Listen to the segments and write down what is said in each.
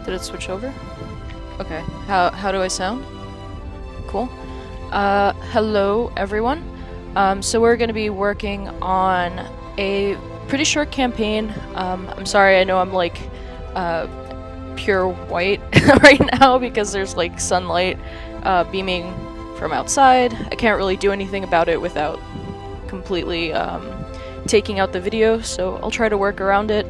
Did it switch over? Okay. How do I sound? Cool. Hello everyone. So we're going to be working on a pretty short campaign. I'm sorry, I know I'm like pure white right now because there's like sunlight beaming from outside. I can't really do anything about it without completely taking out the video, so I'll try to work around it.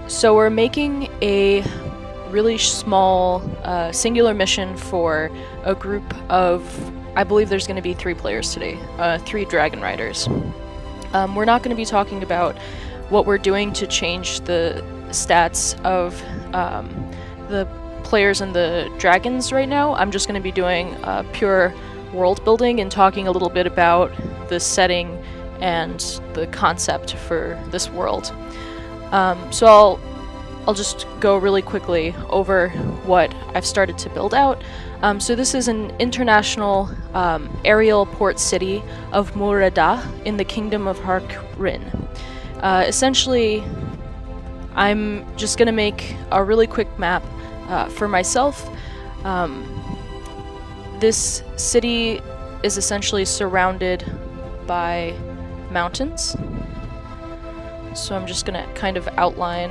So we're making a really small singular mission for a group of, I believe there's going to be 3 players today, 3 dragon riders. We're not going to be talking about what we're doing to change the stats of the players and the dragons right now. I'm just going to be doing pure world building and talking a little bit about the setting and the concept for this world. So I'll just go really quickly over what I've started to build out. So this is an international aerial port city of Murada in the Kingdom of Harkrin. Essentially, I'm just going to make a really quick map for myself. This city is essentially surrounded by mountains. So I'm just going to kind of outline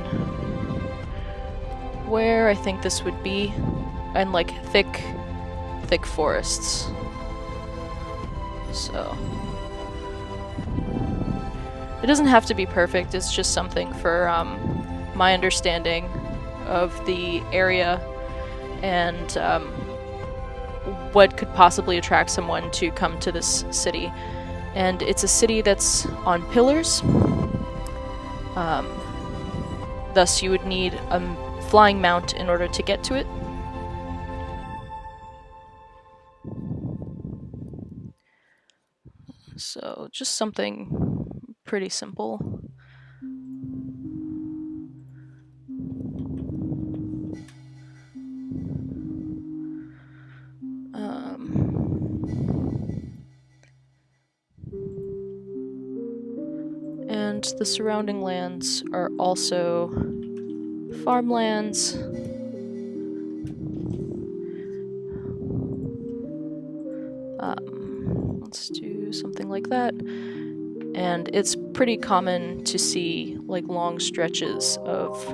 where I think this would be, and like thick forests. So it doesn't have to be perfect, it's just something for my understanding of the area and what could possibly attract someone to come to this city. And it's a city that's on pillars, thus you would need a flying mount in order to get to it. So just something pretty simple. And the surrounding lands are also farmlands. Let's do something like that. And it's pretty common to see like long stretches of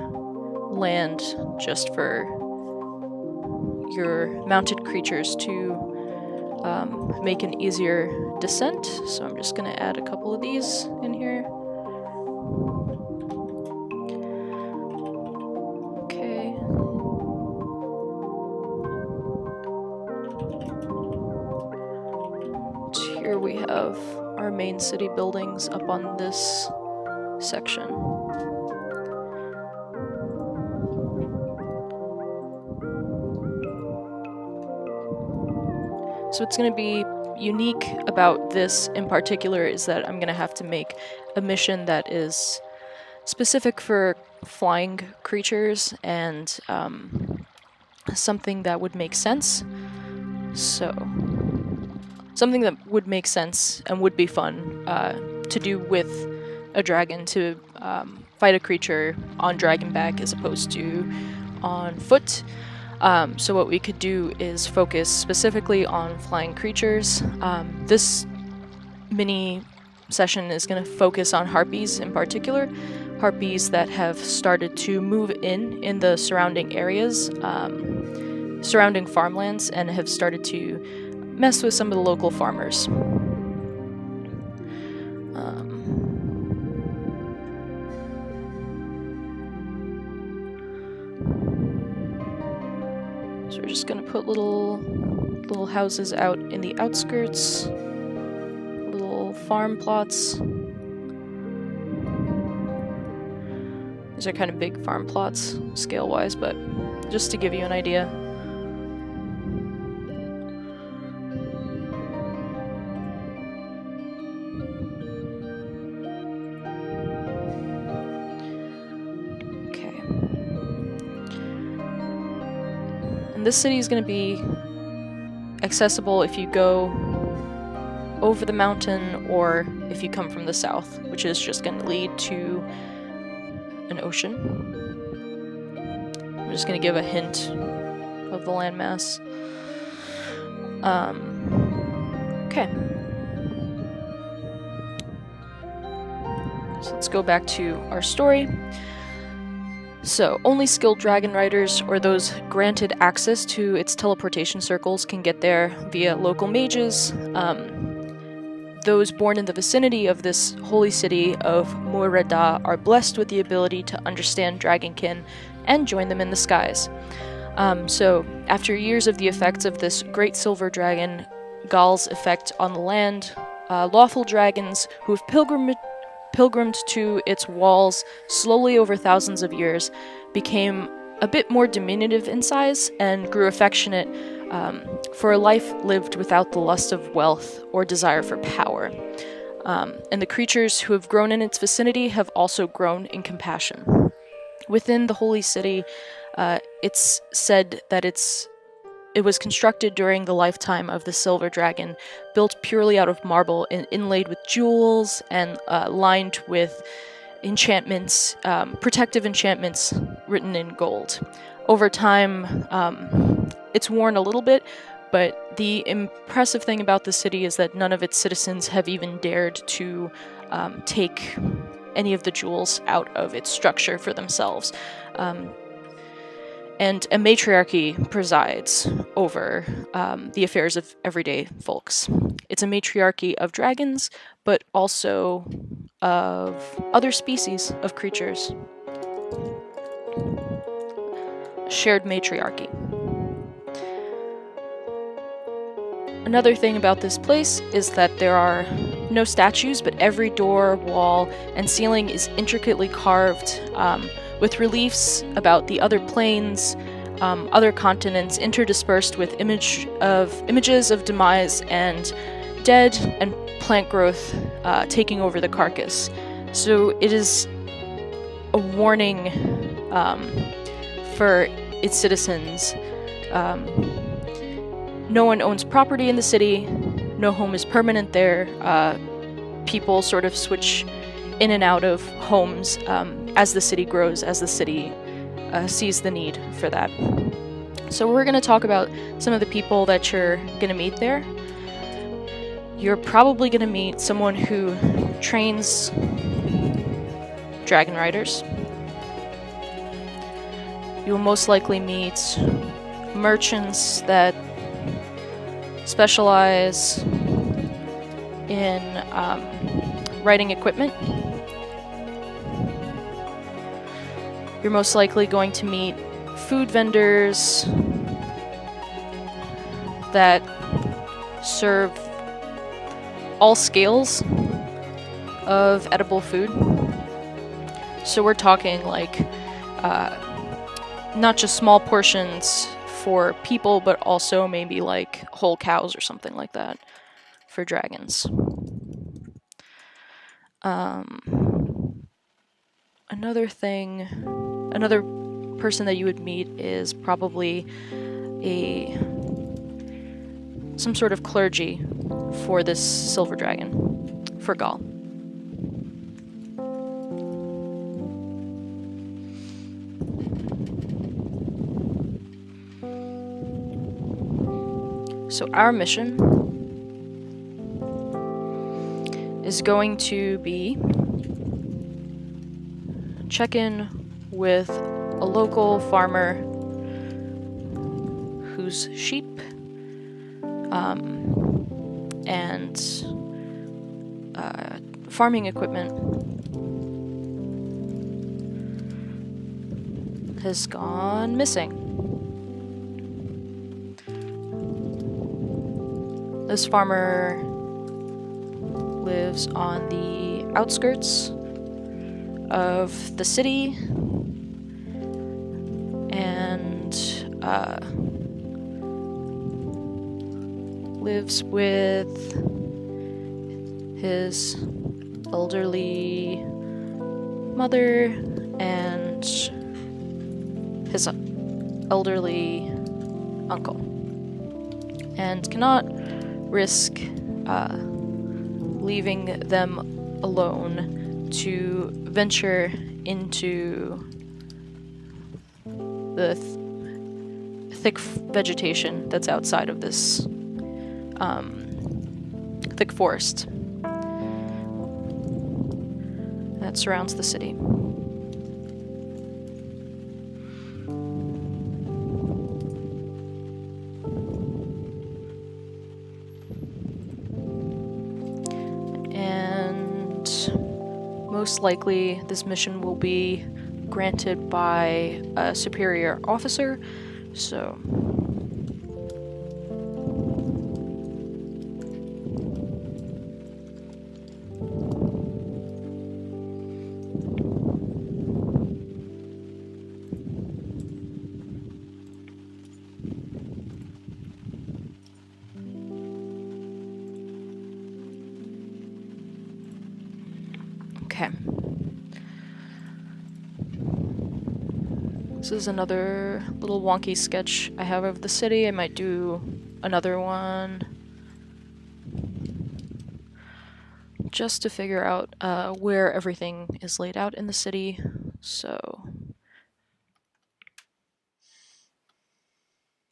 land just for your mounted creatures to make an easier descent. So I'm just going to add a couple of these in here. Okay. Here we have our main city buildings up on this section. So what's going to be unique about this in particular is that I'm going to have to make a mission that is specific for flying creatures and something that would make sense. So something that would make sense and would be fun to do with a dragon, to fight a creature on dragon back as opposed to on foot. So what we could do is focus specifically on flying creatures. This mini session is going to focus on harpies in particular. Harpies that have started to move in the surrounding areas, surrounding farmlands, and have started to mess with some of the local farmers. So we're just gonna put little houses out in the outskirts, little farm plots. These are kind of big farm plots scale-wise, but just to give you an idea. And this city is going to be accessible if you go over the mountain or if you come from the south, which is just going to lead to an ocean. I'm just going to give a hint of the landmass. Okay. So let's go back to our story. So, only skilled dragon riders, or those granted access to its teleportation circles, can get there via local mages. Those born in the vicinity of this holy city of Muireda are blessed with the ability to understand dragonkin and join them in the skies. So, after years of the effects of this great silver dragon, Gaal's effect on the land, lawful dragons who have pilgrimed to its walls slowly over thousands of years became a bit more diminutive in size and grew affectionate for a life lived without the lust of wealth or desire for power. And the creatures who have grown in its vicinity have also grown in compassion. Within the holy city, it's said that it was constructed during the lifetime of the silver dragon, built purely out of marble and inlaid with jewels and lined with enchantments, protective enchantments written in gold. Over time, it's worn a little bit, but the impressive thing about the city is that none of its citizens have even dared to take any of the jewels out of its structure for themselves. And a matriarchy presides over the affairs of everyday folks. It's a matriarchy of dragons, but also of other species of creatures. Shared matriarchy. Another thing about this place is that there are no statues, but every door, wall, and ceiling is intricately carved with reliefs about the other planes, other continents, interdispersed with images of demise and dead and plant growth taking over the carcass. So it is a warning for its citizens. No one owns property in the city. No home is permanent there. People sort of switch in and out of homes as the city grows, as the city sees the need for that. So we're going to talk about some of the people that you're going to meet there. You're probably going to meet someone who trains dragon riders. You will most likely meet merchants that specialize in writing equipment. You're most likely going to meet food vendors that serve all scales of edible food. So we're talking like not just small portions for people, but also maybe like whole cows or something like that for dragons. Another person that you would meet is probably some sort of clergy for this silver dragon, for Gaal. So our mission is going to be check in with a local farmer whose sheep and farming equipment has gone missing. This farmer lives on the outskirts of the city and lives with his elderly mother and his elderly uncle, and cannot risk leaving them alone to venture into the thick vegetation that's outside of this thick forest that surrounds the city. And most likely this mission will be granted by a superior officer, so okay. This is another little wonky sketch I have of the city. I might do another one just to figure out where everything is laid out in the city. So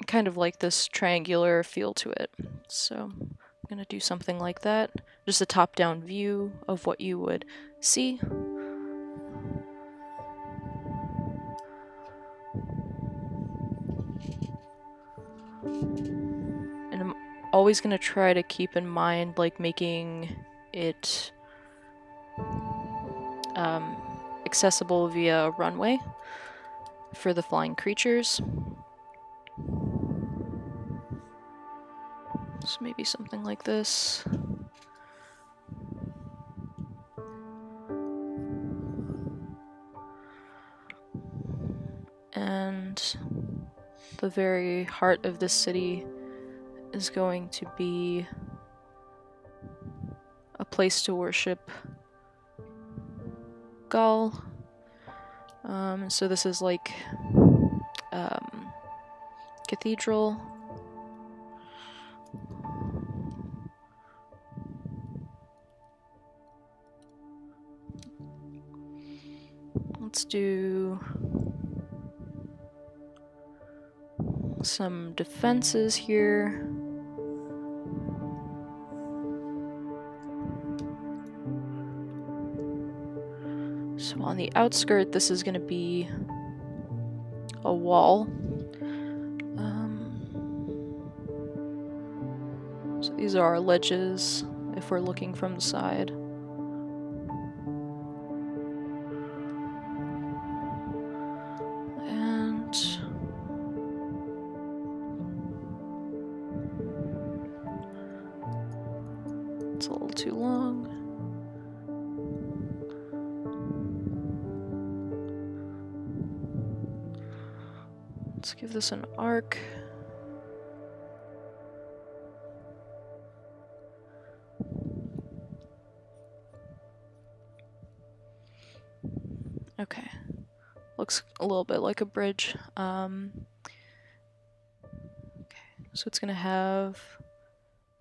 kind of like this triangular feel to it. So I'm gonna do something like that. Just a top-down view of what you would see. And I'm always gonna try to keep in mind like making it accessible via a runway for the flying creatures. So maybe something like this. And the very heart of this city is going to be a place to worship Gaul. So this is like cathedral. Let's do some defenses here. So on the outskirt, this is going to be a wall. So these are our ledges if we're looking from the side. And it's a little too long. Let's give this an arc. Okay. Looks a little bit like a bridge. Okay, so it's gonna have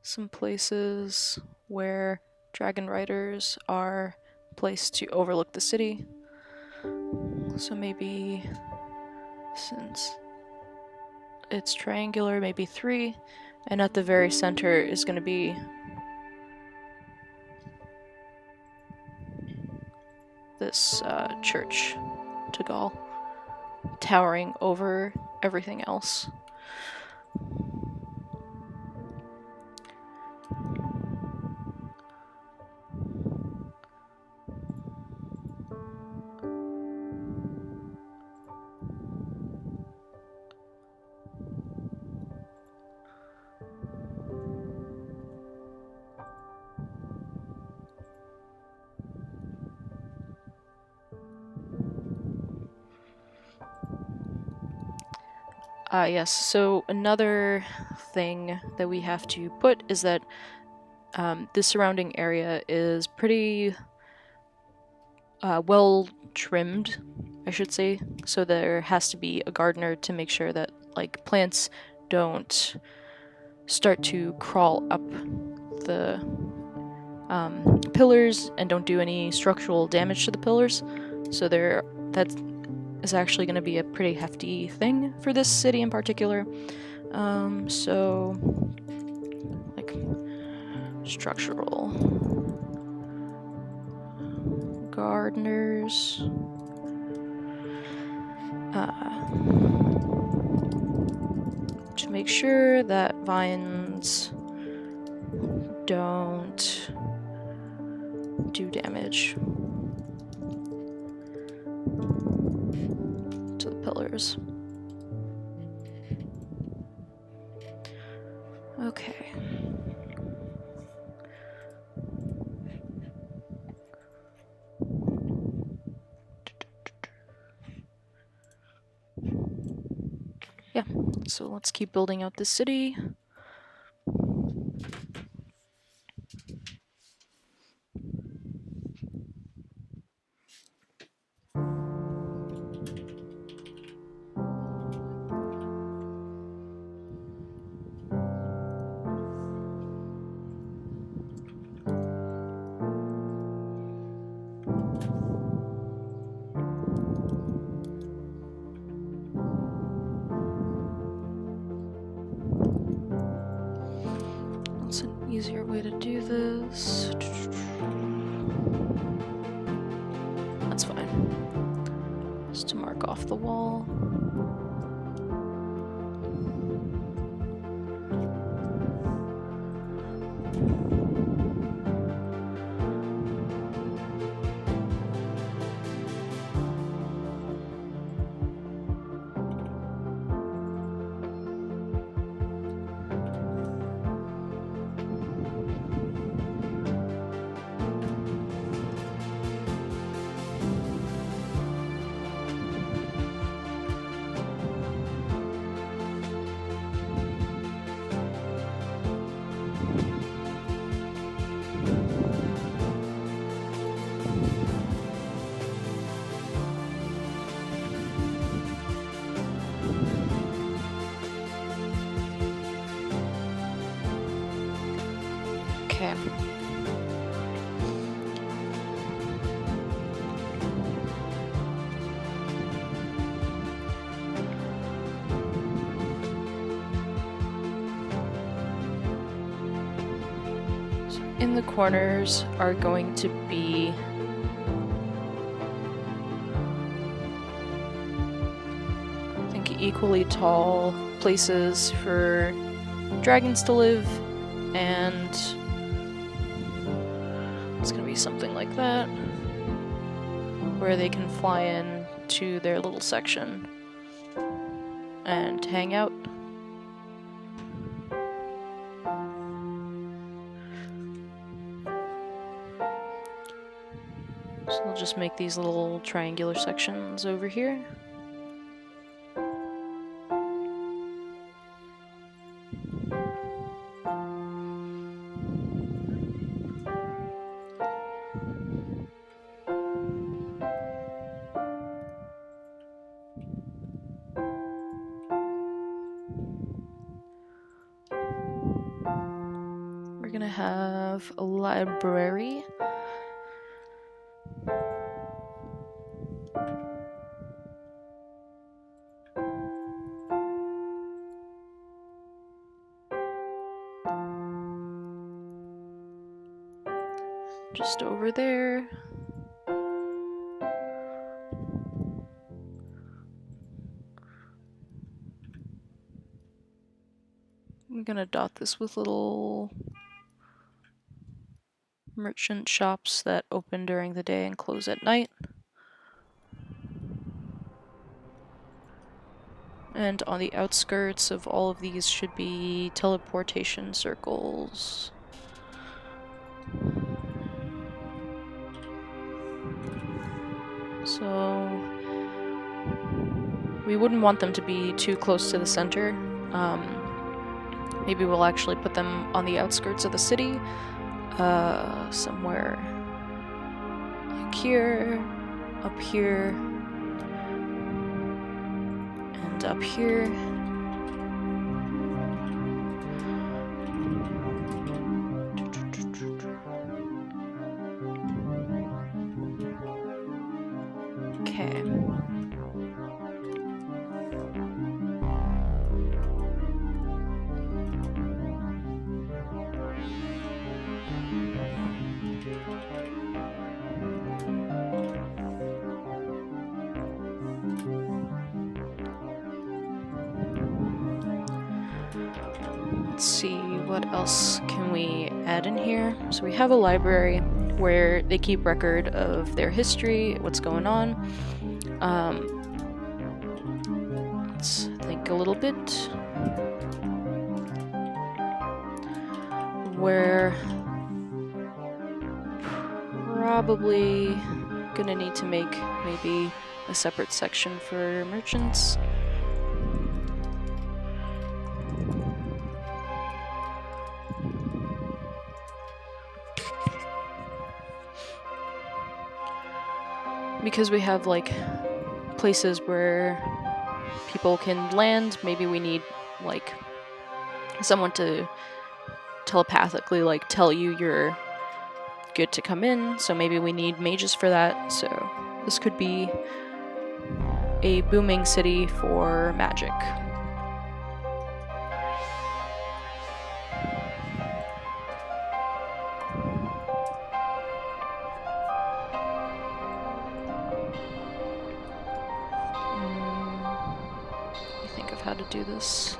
some places where dragon riders are placed to overlook the city. So maybe, since it's triangular, maybe 3, and at the very center is going to be this church to Gaul, towering over everything else. Yes, so another thing that we have to put is that the surrounding area is pretty well trimmed, I should say. So there has to be a gardener to make sure that like plants don't start to crawl up the pillars and don't do any structural damage to the pillars. So that's is actually going to be a pretty hefty thing for this city in particular. So, like, structural gardeners. To make sure that vines don't do damage to the pillars. Okay. Yeah, so let's keep building out this city. What's an easier way to do this? That's fine. Just to mark off the wall. Okay. So in the corners are going to be I think equally tall places for dragons to live, and it's gonna be something like that, where they can fly in to their little section and hang out. So we'll just make these little triangular sections over here. We're gonna have a library. Just over there. I'm gonna dot this with little merchant shops that open during the day and close at night. And on the outskirts of all of these should be teleportation circles. So we wouldn't want them to be too close to the center. Maybe we'll actually put them on the outskirts of the city, somewhere like here, up here, and up here. Okay. let's see, what else can we add in here? So we have a library where they keep record of their history, what's going on. Let's think a little bit. We're probably gonna need to make maybe a separate section for merchants. Because we have like places where people can land, maybe we need like someone to telepathically like tell you you're good to come in, so maybe we need mages for that. So this could be a booming city for magic. Let me think of how to do this.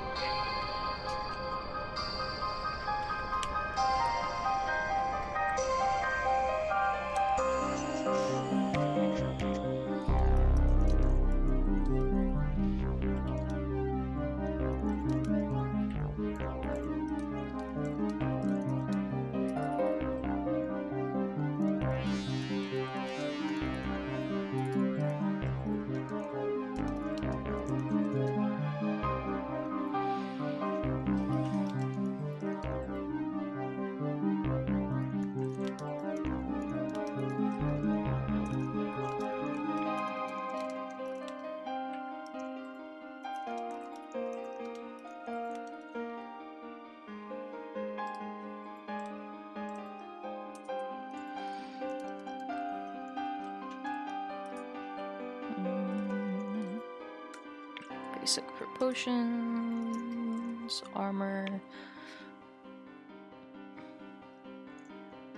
Basic for potions, armor,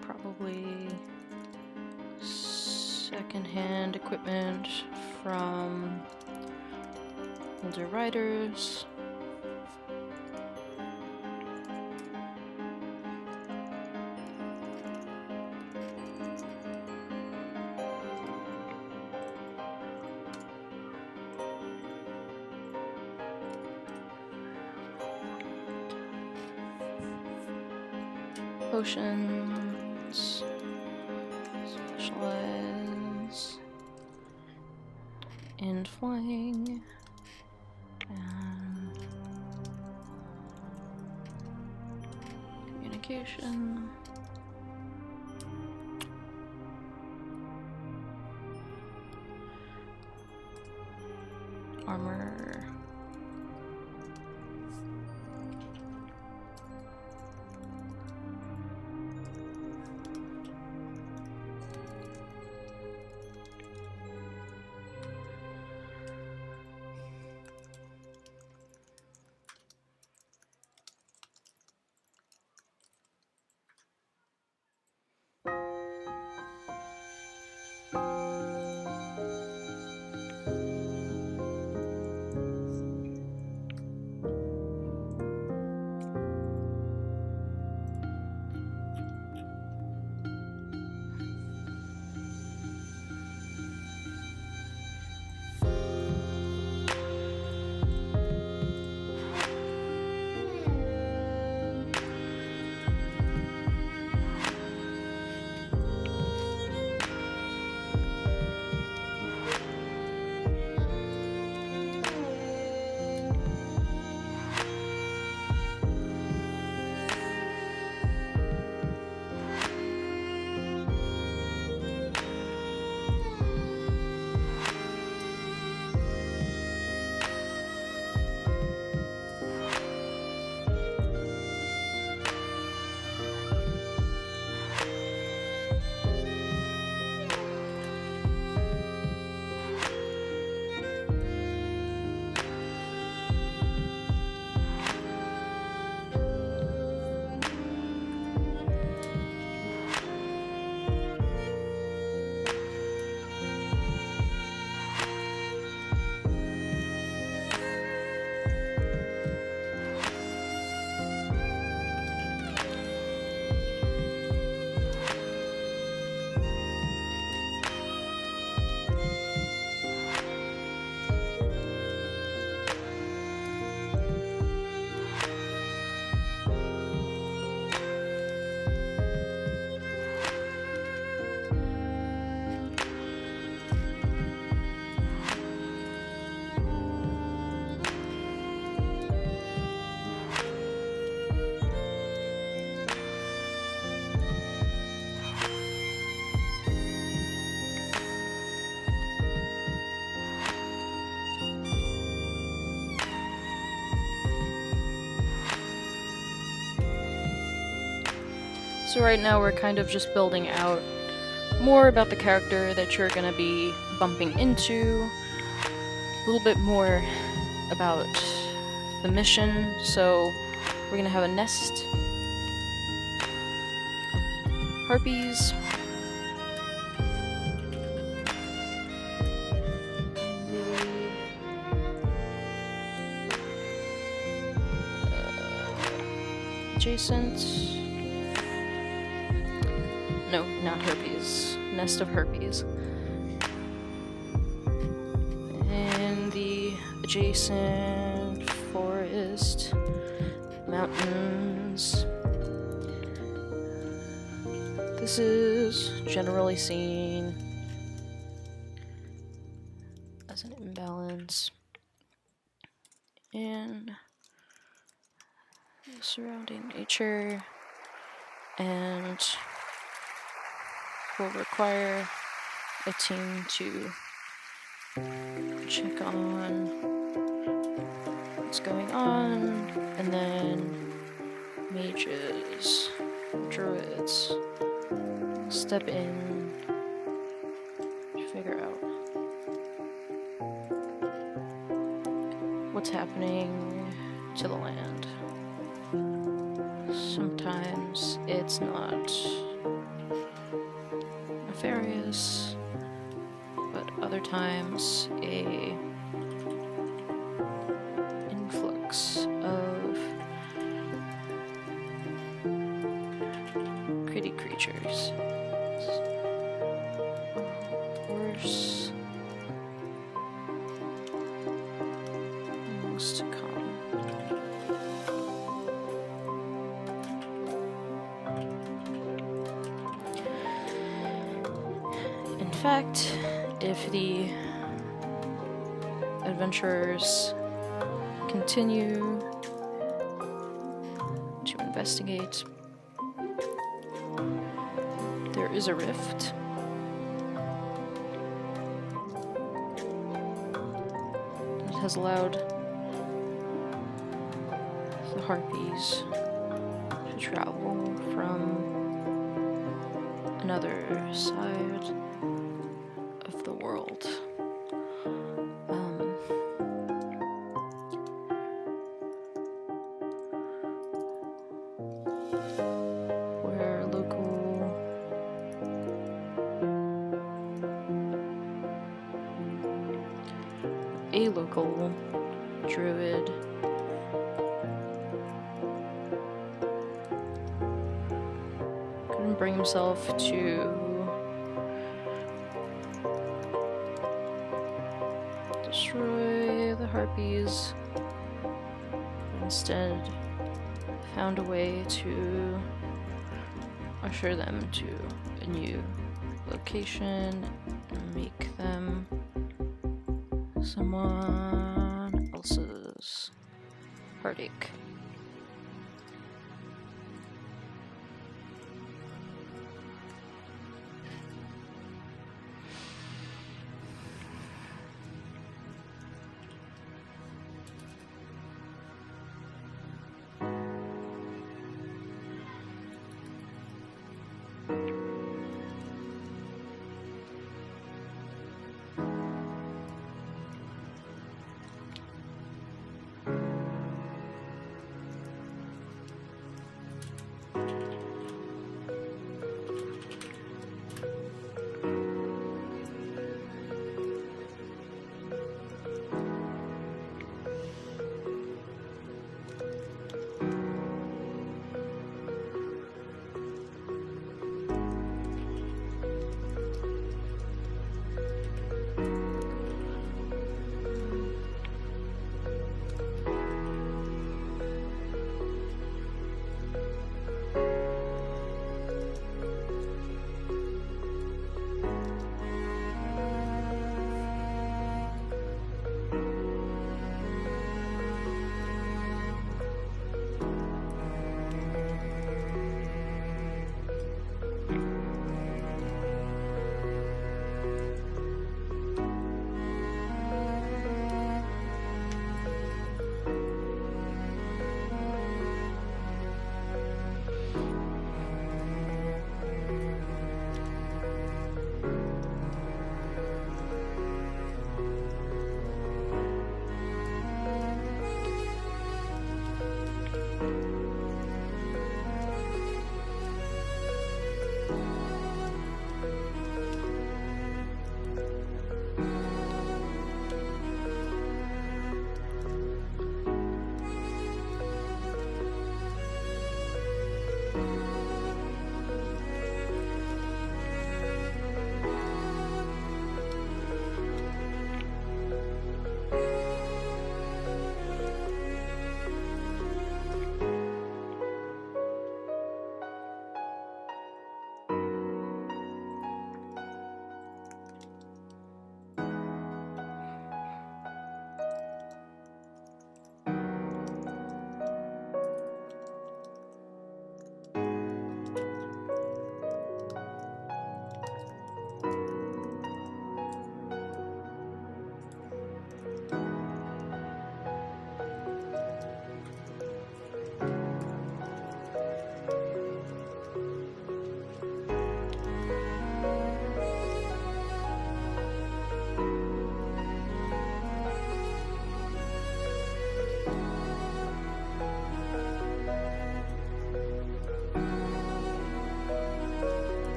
probably secondhand equipment from older riders. Potions, specialize in flying, and communication. Armor. So right now we're kind of just building out more about the character that you're gonna be bumping into, a little bit more about the mission. So we're gonna have a nest of harpies. Adjacent. No, not herpes. Nest of herpes. And the adjacent forest, mountains. This is generally seen as an imbalance in the surrounding nature, and will require a team to check on what's going on, and then mages, druids step in to figure out what's happening to the land. Sometimes it's not nefarious, but other times a influx of pretty creatures. Worse things to come. In fact, if the adventurers continue to investigate, there is a rift that has allowed the harpies to travel from another side of the world. Where a local druid couldn't bring himself to destroy the harpies, but instead found a way to usher them to a new location and make them someone else's heartache.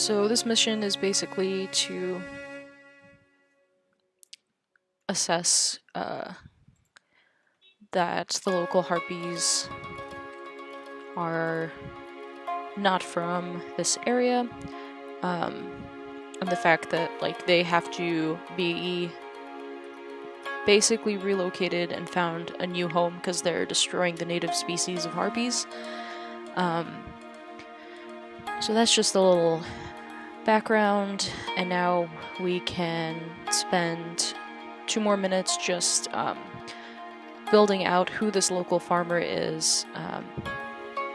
So this mission is basically to assess that the local harpies are not from this area, and the fact that like they have to be basically relocated and found a new home because they're destroying the native species of harpies. So that's just a little background, and now we can spend 2 more minutes just building out who this local farmer is,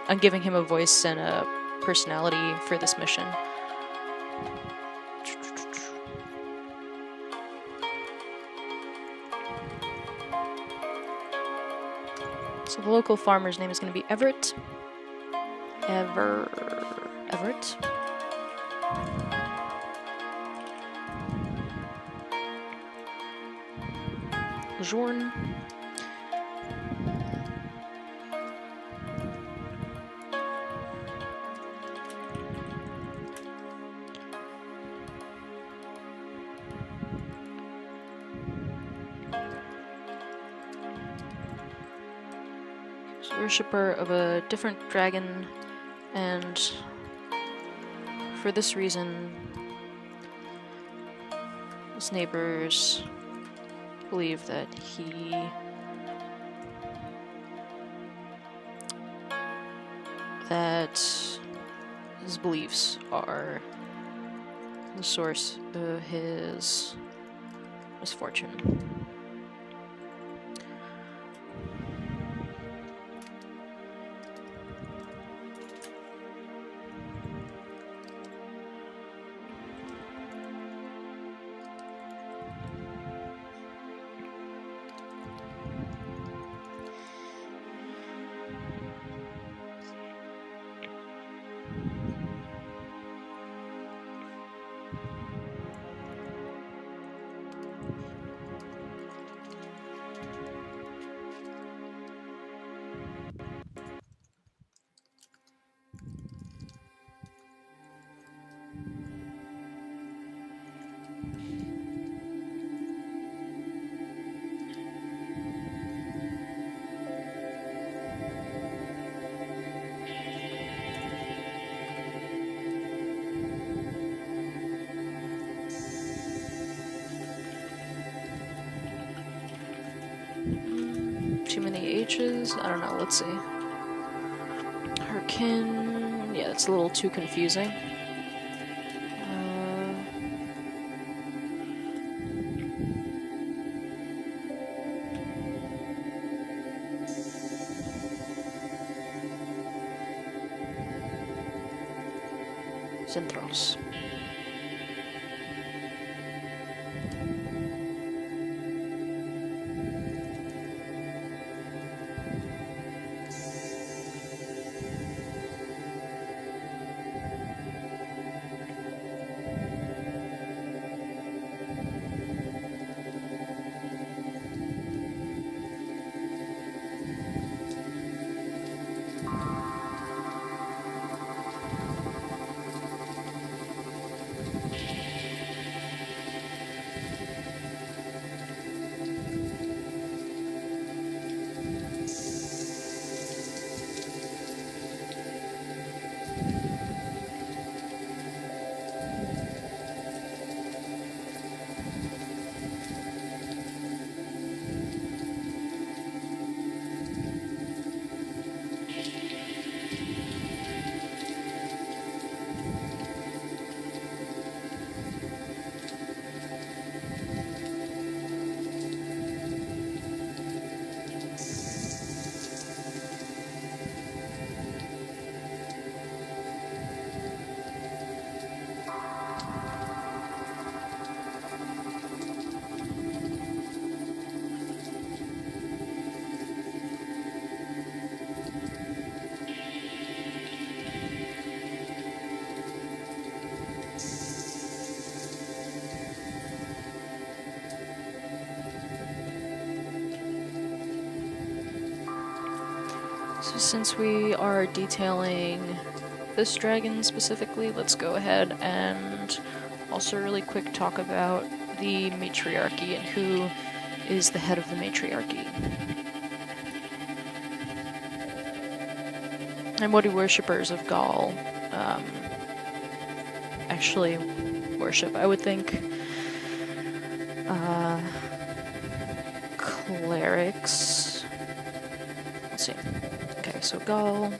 and giving him a voice and a personality for this mission. So the local farmer's name is going to be Everett. Everett. Jorn. Worshipper of a different dragon, and for this reason his neighbors believe that his beliefs are the source of his misfortune. Too many H's? I don't know, let's see. Harkin... yeah, it's a little too confusing. Centros. So since we are detailing this dragon specifically, let's go ahead and also really quick talk about the matriarchy and who is the head of the matriarchy. And what do worshippers of Gaul actually worship? I would think clerics. Let's see. Okay, so Gaul.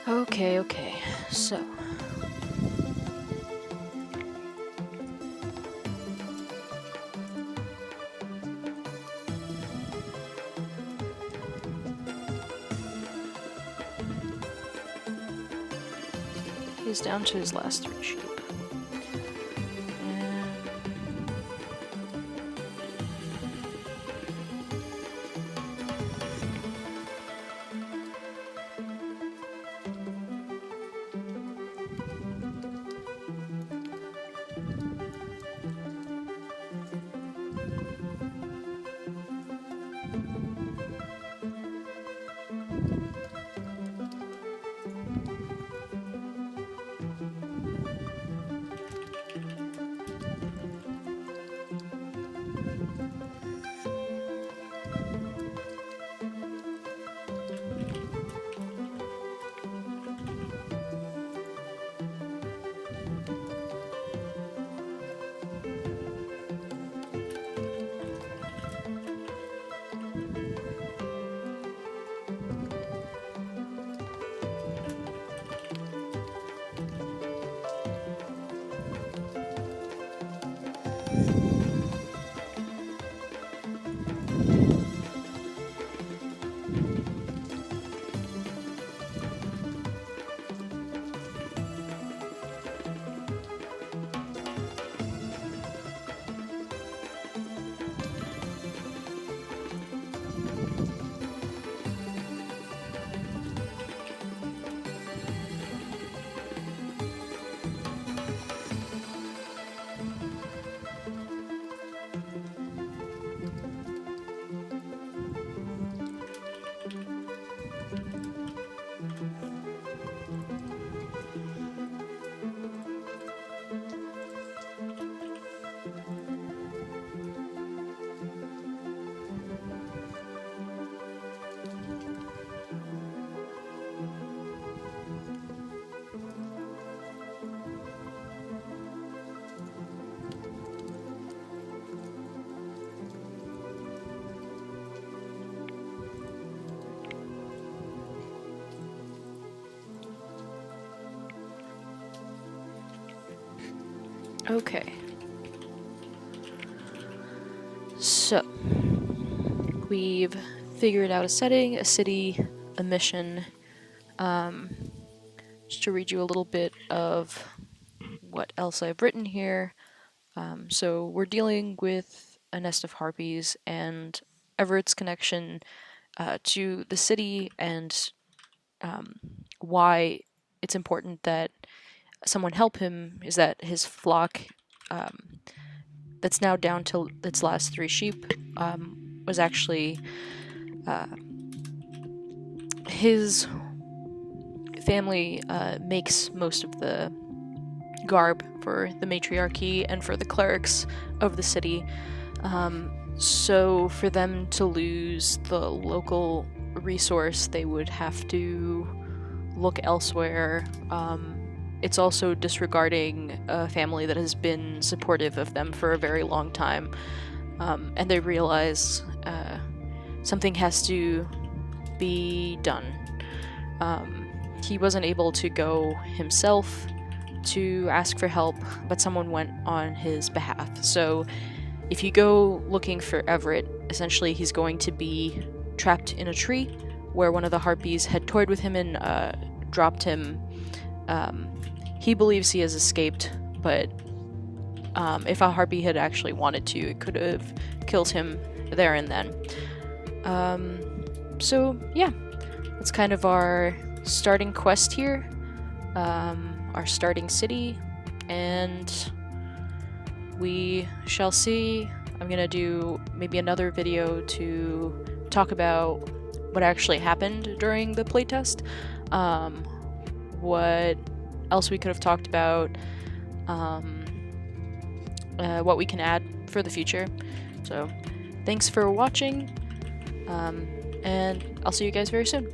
Okay, so. He's down to his last 3 sheep. Okay. So, we've figured out a setting, a city, a mission. Just to read you a little bit of what else I've written here. So we're dealing with a nest of harpies and Everett's connection to the city and why it's important that someone help him is that his flock, that's now down to its last 3 sheep, was actually his family makes most of the garb for the matriarchy and for the clerics of the city. So for them to lose the local resource, they would have to look elsewhere. It's also disregarding a family that has been supportive of them for a very long time. And they realize something has to be done. He wasn't able to go himself to ask for help, but someone went on his behalf. So if you go looking for Everett, essentially he's going to be trapped in a tree where one of the harpies had toyed with him and dropped him. He believes he has escaped, but if a harpy had actually wanted to, it could have killed him there and then. So yeah, that's kind of our starting quest here. Our starting city, and we shall see. I'm gonna do maybe another video to talk about what actually happened during the playtest, what else we could have talked about, what we can add for the future. So thanks for watching, and I'll see you guys very soon.